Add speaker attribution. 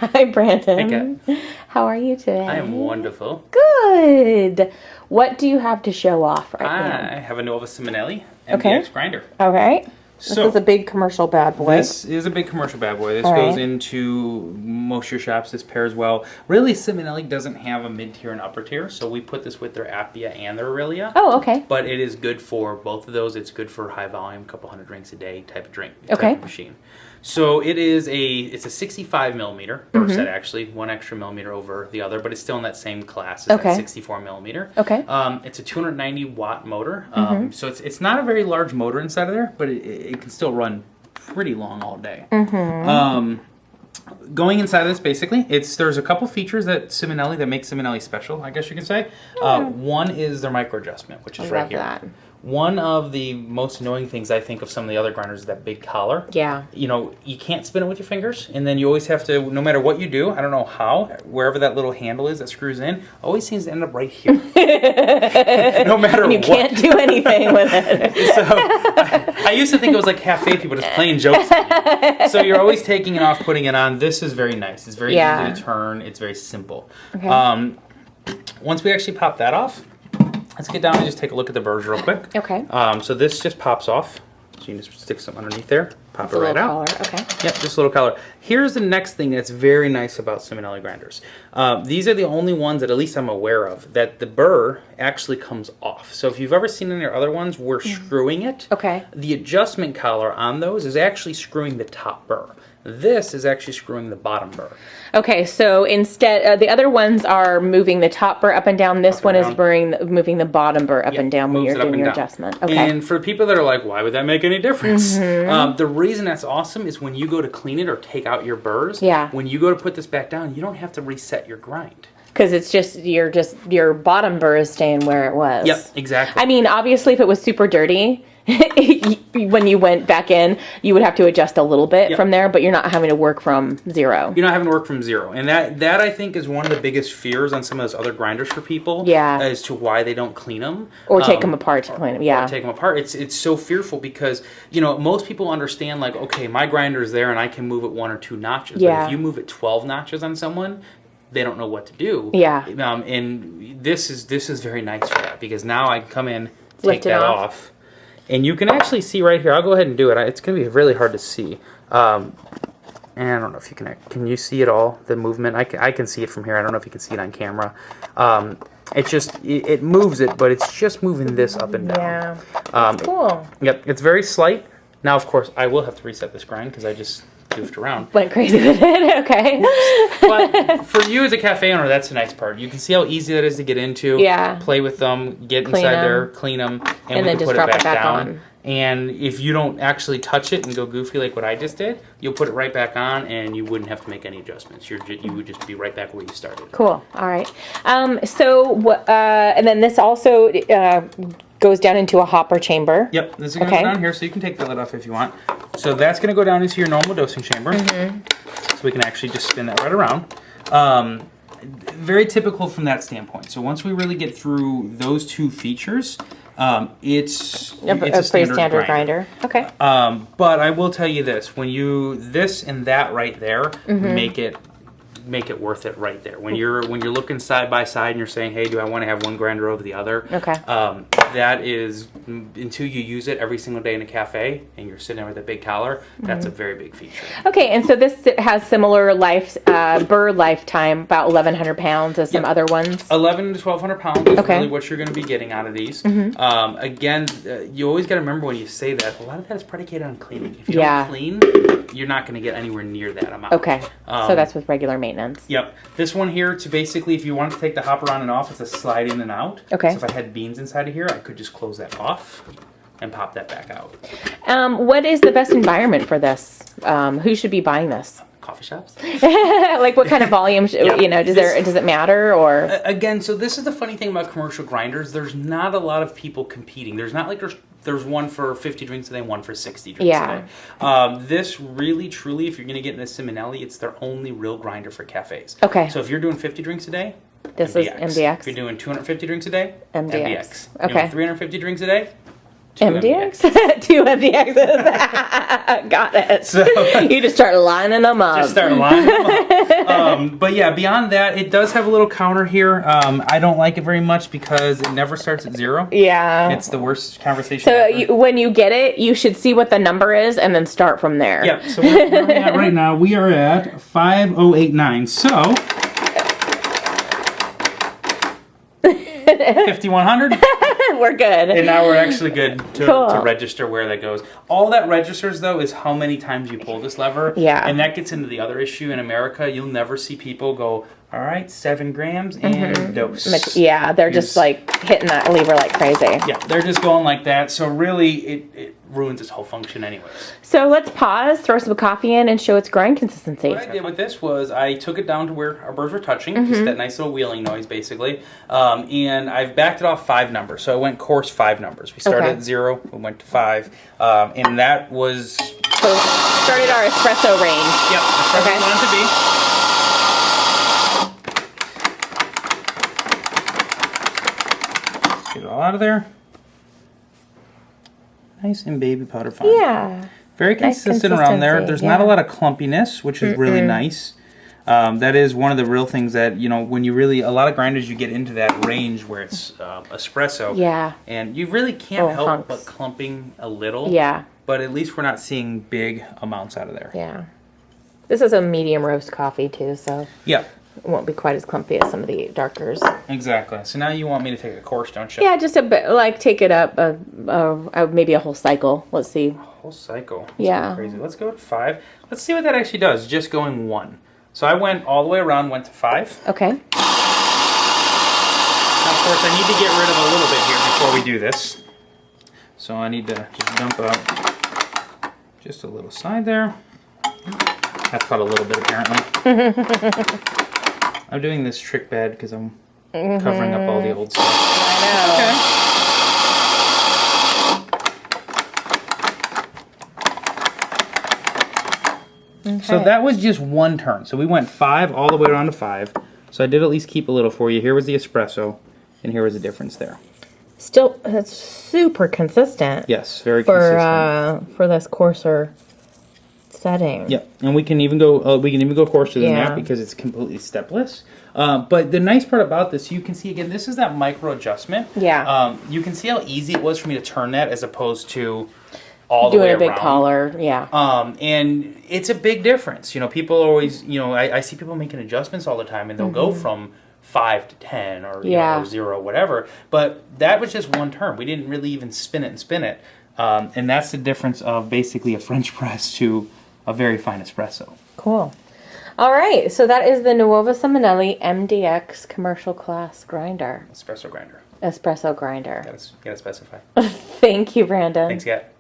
Speaker 1: Hi, Brandon.
Speaker 2: Hey, Kat.
Speaker 1: How are you today?
Speaker 2: I am wonderful.
Speaker 1: Good. What do you have to show off right now?
Speaker 2: I have a Nuova Simonelli MDX grinder.
Speaker 1: All right. This
Speaker 2: So,
Speaker 1: is a big commercial bad boy.
Speaker 2: This is a big commercial bad boy. This
Speaker 1: All
Speaker 2: goes
Speaker 1: right.
Speaker 2: into most of your shops. This pairs well. Really, Simonelli doesn't have a mid-tier and upper tier, so we put this with their Appia and their Aurelia.
Speaker 1: Oh, okay.
Speaker 2: But it is good for both of those. It's good for high volume, couple hundred drinks a day type of drink,
Speaker 1: Okay.
Speaker 2: type of machine. So it's a 65 millimeter Burr set, actually, one extra millimeter over the other, but it's still in that same class as
Speaker 1: Okay.
Speaker 2: that 64 millimeter.
Speaker 1: Okay.
Speaker 2: It's a 290 watt motor, so it's not a very large motor inside of there, but it can still run pretty long all day. Going inside of this, basically, there's a couple features that make Simonelli special, I guess you can say. One is their micro adjustment, which is
Speaker 1: I
Speaker 2: right
Speaker 1: love
Speaker 2: here.
Speaker 1: that.
Speaker 2: One of the most annoying things I think of some of the other grinders is that big collar.
Speaker 1: Yeah.
Speaker 2: You know, you can't spin it with your fingers, and then you always have to, no matter what you do, I don't know how, wherever that little handle is that screws in, always seems to end up right here. No matter
Speaker 1: And you
Speaker 2: what.
Speaker 1: can't do anything with it.
Speaker 2: So I used to think it was like cafe people just playing jokes. So you're always taking it off, putting it on. This is very nice. It's very easy to turn. It's very simple.
Speaker 1: Okay.
Speaker 2: Once we actually pop that off, let's get down and just take a look at the burrs real quick.
Speaker 1: Okay.
Speaker 2: So this just pops off. So you can just stick some underneath there, pop
Speaker 1: It's
Speaker 2: it
Speaker 1: a
Speaker 2: right
Speaker 1: little
Speaker 2: out.
Speaker 1: collar. Okay.
Speaker 2: Yep, just a little color. Here's the next thing that's very nice about Simonelli grinders. These are the only ones that at least I'm aware of that the burr actually comes off. So if you've ever seen any other ones, we're screwing it.
Speaker 1: Okay.
Speaker 2: The adjustment collar on those is actually screwing the top burr. This is actually screwing the bottom burr.
Speaker 1: Okay, so instead, the other ones are moving the top burr up and down. This one is moving the bottom burr up and down when
Speaker 2: Moves
Speaker 1: you're
Speaker 2: it up
Speaker 1: doing
Speaker 2: and
Speaker 1: your
Speaker 2: down.
Speaker 1: adjustment. Okay.
Speaker 2: And for people that are like, why would that make any difference? The reason that's awesome is when you go to clean it or take out your burrs, when you go to put this back down, you don't have to reset your grind.
Speaker 1: Because it's just your bottom burr is staying where it was.
Speaker 2: Yep, exactly.
Speaker 1: I mean, obviously, if it was super dirty, when you went back in, you would have to adjust a little bit from there, but you're not having to work from zero.
Speaker 2: You're not having to work from zero. And that I think is one of the biggest fears on some of those other grinders for people.
Speaker 1: Yeah.
Speaker 2: As to why they don't clean them.
Speaker 1: Or take them apart to clean them,
Speaker 2: Or take them apart. It's so fearful because, you know, most people understand like, okay, my grinder's there and I can move it 1 or 2 notches.
Speaker 1: Yeah.
Speaker 2: But if you move it 12 notches on someone, they don't know what to do.
Speaker 1: Yeah.
Speaker 2: And this is very nice for that because now I can come in, take
Speaker 1: Lift it
Speaker 2: that
Speaker 1: off.
Speaker 2: and you can actually see right here. I'll go ahead and do it. It's going to be really hard to see. And I don't know if you can you see it all, the movement? I can see it from here. I don't know if you can see it on camera. It moves it, but it's just moving this up and down.
Speaker 1: Yeah. Cool.
Speaker 2: Yep, it's very slight. Now, of course, I will have to reset this grind because I just goofed around.
Speaker 1: Went crazy with it. Okay.
Speaker 2: But for you as a cafe owner, that's the nice part. You can see how easy that is to get into.
Speaker 1: Yeah.
Speaker 2: Play with them, get
Speaker 1: Clean
Speaker 2: inside
Speaker 1: them.
Speaker 2: there, clean them,
Speaker 1: And
Speaker 2: we
Speaker 1: then
Speaker 2: can
Speaker 1: just
Speaker 2: put
Speaker 1: drop
Speaker 2: it
Speaker 1: it
Speaker 2: back
Speaker 1: back
Speaker 2: down.
Speaker 1: on.
Speaker 2: And if you don't actually touch it and go goofy like what I just did, you'll put it right back on, and you wouldn't have to make any adjustments. You would just be right back where you started.
Speaker 1: Cool. All right. And then this also goes down into a hopper chamber.
Speaker 2: Yep, this is going to go down here, so you can take the lid off if you want. So that's going to go down into your normal dosing chamber. So we can actually just spin that right around. Very typical from that standpoint. So once we really get through those 2 features, it's
Speaker 1: A pretty standard grinder. Okay.
Speaker 2: But I will tell you this: when this and that right there make it worth it right there. When you're looking side by side and you're saying, hey, do I want to have one grinder over the other?
Speaker 1: Okay.
Speaker 2: That is, until you use it every single day in a cafe and you're sitting there with a big collar, that's a very big feature.
Speaker 1: Okay, and so this has similar Burr lifetime, about 1,100 pounds as some other ones.
Speaker 2: 1,100 to 1,200 pounds is really what you're going to be getting out of these. Again, you always got to remember when you say that, a lot of that is predicated on cleaning. If you don't clean, you're not going to get anywhere near that amount.
Speaker 1: Okay, so that's with regular maintenance.
Speaker 2: Yep. This one here, to basically, if you want to take the hopper on and off, it's a slide in and out.
Speaker 1: Okay.
Speaker 2: So if I had beans inside of here, I could just close that off and pop that back out.
Speaker 1: What is the best environment for this? Who should be buying this?
Speaker 2: Coffee shops.
Speaker 1: Like what kind of volume? Does it matter or?
Speaker 2: Again, so this is the funny thing about commercial grinders. There's not a lot of people competing. There's not like there's one for 50 drinks a day, one for 60 drinks a day. This really, truly, if you're going to get into Simonelli, it's their only real grinder for cafes.
Speaker 1: Okay.
Speaker 2: So if you're doing 50 drinks a day,
Speaker 1: this
Speaker 2: MDX.
Speaker 1: is MDX.
Speaker 2: If you're doing 250 drinks a day,
Speaker 1: MDX.
Speaker 2: You're
Speaker 1: Okay.
Speaker 2: doing 350 drinks a day,
Speaker 1: MDX? 2 MDXs. Got it.
Speaker 2: So
Speaker 1: you just start lining them up.
Speaker 2: just start lining them up. But yeah, beyond that, it does have a little counter here. I don't like it very much because it never starts at 0.
Speaker 1: Yeah.
Speaker 2: It's the worst conversation
Speaker 1: So
Speaker 2: ever.
Speaker 1: when you get it, you should see what the number is and then start from there.
Speaker 2: Yep. So where are we at right now? We are at 5089. So 5100.
Speaker 1: We're good.
Speaker 2: And now we're actually good to
Speaker 1: Cool.
Speaker 2: register where that goes. All that registers, though, is how many times you pull this lever.
Speaker 1: Yeah.
Speaker 2: And that gets into the other issue in America. You'll never see people go, all right, 7 grams and dose.
Speaker 1: Yeah, they're just like hitting that lever like crazy.
Speaker 2: Yeah, they're just going like that. So really, it ruins its whole function anyways.
Speaker 1: So let's pause, throw some coffee in, and show its grind consistency.
Speaker 2: What I did with this was I took it down to where our burrs were touching, just that nice little wheeling noise, basically. And I've backed it off 5 numbers. So I went coarse 5 numbers. We started at 0, we went to 5, and that was...
Speaker 1: So started our espresso range.
Speaker 2: Yep, that's where we wanted to be. Get it all out of there. Nice and baby powder fine.
Speaker 1: Yeah.
Speaker 2: Very consistent around there. There's not a lot of clumpiness, which is really nice. That is one of the real things that, you know, when you really, a lot of grinders, you get into that range where it's espresso.
Speaker 1: Yeah.
Speaker 2: And you really can't help
Speaker 1: hunks.
Speaker 2: but clumping a little.
Speaker 1: Yeah.
Speaker 2: But at least we're not seeing big amounts out of there.
Speaker 1: Yeah. This is a medium roast coffee, too, so
Speaker 2: Yeah.
Speaker 1: it won't be quite as clumpy as some of the darkers.
Speaker 2: Exactly. So now you want me to take a course, don't you?
Speaker 1: Yeah, just a bit, like, take it up maybe a whole cycle. Let's see.
Speaker 2: Whole cycle. Let's
Speaker 1: Yeah.
Speaker 2: go crazy. Let's go to 5. Let's see what that actually does. Just going 1. So I went all the way around, went to 5.
Speaker 1: Okay.
Speaker 2: Now, of course, I need to get rid of a little bit here before we do this. So I need to just dump out just a little side there. I've cut a little bit, apparently. I'm doing this trick bad because I'm covering up all the old stuff.
Speaker 1: I know. Okay.
Speaker 2: So that was just 1 turn. So we went 5 all the way around to 5. So I did at least keep a little for you. Here was the espresso, and here was the difference there.
Speaker 1: Still, it's super consistent.
Speaker 2: Yes, very consistent.
Speaker 1: For this coarser setting.
Speaker 2: Yep, and we can even go coarser than that because it's completely stepless. But the nice part about this, you can see again, this is that micro adjustment.
Speaker 1: Yeah.
Speaker 2: You can see how easy it was for me to turn that as opposed to all the way around.
Speaker 1: Doing a big collar, yeah.
Speaker 2: And it's a big difference. You know, people always, you know, I see people making adjustments all the time, and they'll go from 5 to 10 or, you know, or 0, whatever. But that was just 1 turn. We didn't really even spin it. And that's the difference of basically a French press to a very fine espresso.
Speaker 1: Cool. All right, so that is the Nuova Simonelli MDX commercial class grinder.
Speaker 2: Espresso grinder.
Speaker 1: Espresso grinder.
Speaker 2: Gotta specify.
Speaker 1: Thank you, Brandon.
Speaker 2: Thanks, Kat.